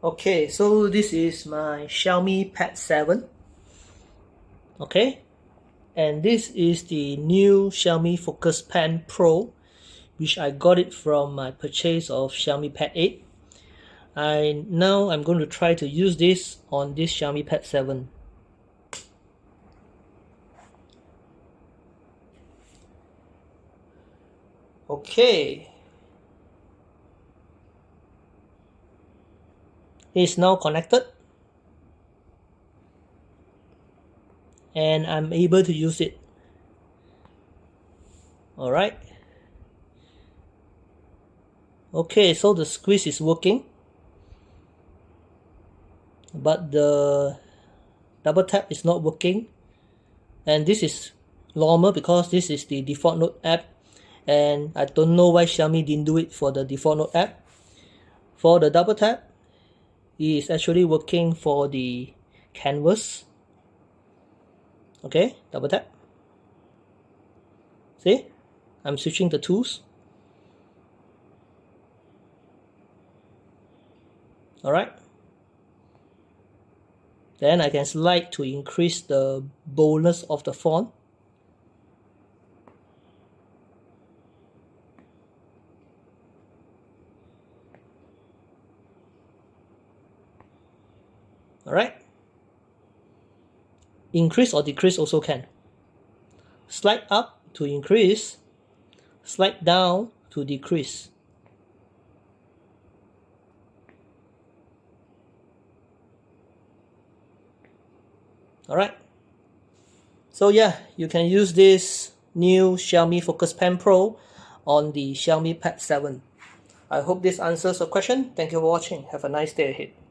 Okay, so this is my Xiaomi Pad 7. Okay, and this is the new Xiaomi Focus Pen Pro, which I got it from my purchase of Xiaomi Pad 8. Now I'm going to try to use this on this Xiaomi Pad 7. Okay, it's now connected and I'm able to use it. Alright. Okay, so the squeeze is working, but the double tap is not working, and this is normal because this is the default note app, and I don't know why Xiaomi didn't do it for the default note app. For the double tap, it is actually working for the canvas. Okay, double tap. See, I'm switching the tools. Alright. Then I can slide to increase the boldness of the font. Alright. Increase or decrease also can. Slide up to increase, slide down to decrease. Alright. So yeah, you can use this new Xiaomi Focus Pen Pro on the Xiaomi Pad 7. I hope this answers your question. Thank you for watching. Have a nice day ahead.